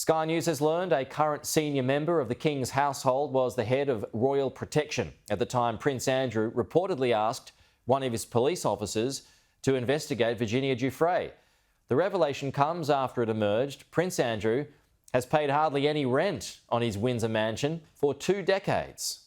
Sky News has learned a current senior member of the King's household was the head of royal protection. At the time, Prince Andrew reportedly asked one of his police officers to investigate Virginia Giuffre. The revelation comes after it emerged Prince Andrew has paid hardly any rent on his Windsor mansion for 2 decades.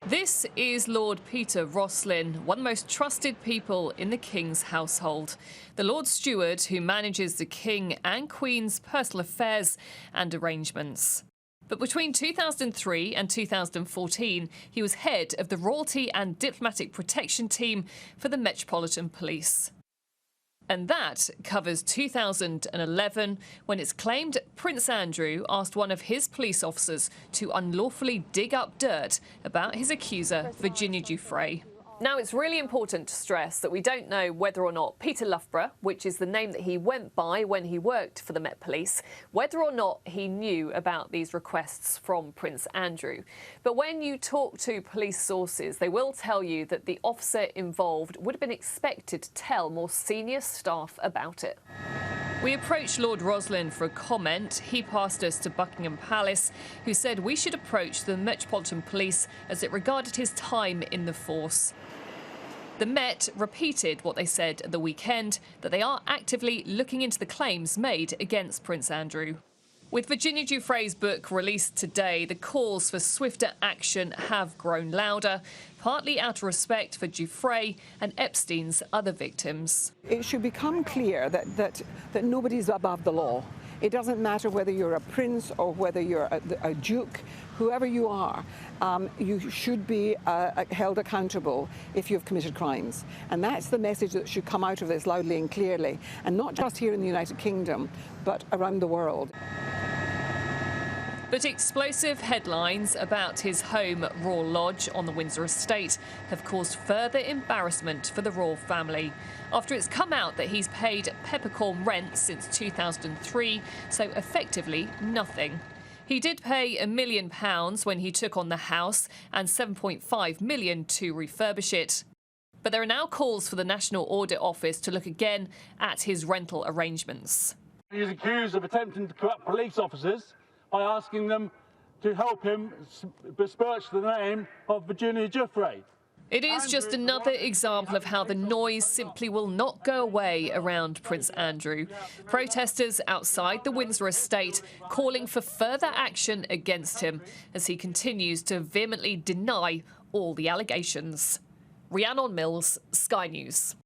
This is Lord Peter Rosslyn, one of the most trusted people in the King's household. The Lord Steward who manages the King and Queen's personal affairs and arrangements. But between 2003 and 2014, he was head of the Royalty and Diplomatic Protection Team for the Metropolitan Police. And that covers 2011, when it's claimed Prince Andrew asked one of his police officers to unlawfully dig up dirt about his accuser, Virginia Giuffre. Now, it's really important to stress that we don't know whether or not Peter Loughborough, which is the name that he went by when he worked for the Met Police, whether or not he knew about these requests from Prince Andrew. But when you talk to police sources, they will tell you that the officer involved would have been expected to tell more senior staff about it. We approached Lord Rosslyn for a comment. He passed us to Buckingham Palace, who said we should approach the Metropolitan Police as it regarded his time in the force. The Met repeated what they said at the weekend, that they are actively looking into the claims made against Prince Andrew. With Virginia Giuffre's book released today, the calls for swifter action have grown louder, partly out of respect for Giuffre and Epstein's other victims. It should become clear that nobody's above the law. It doesn't matter whether you're a prince or whether you're a duke, whoever you are, you should be held accountable if you've committed crimes. And that's the message that should come out of this loudly and clearly, and not just here in the United Kingdom, but around the world. But explosive headlines about his home Royal Lodge on the Windsor estate have caused further embarrassment for the royal family, after it's come out that he's paid peppercorn rent since 2003, so effectively nothing. He did pay £1 million when he took on the house and £7.5 million to refurbish it. But there are now calls for the National Audit Office to look again at his rental arrangements. He is accused of attempting to corrupt police officers by asking them to help him besmirch the name of Virginia Giuffre. It is just another example of how the noise simply will not go away around Prince Andrew. Protesters outside the Windsor estate calling for further action against him as he continues to vehemently deny all the allegations. Rhiannon Mills, Sky News.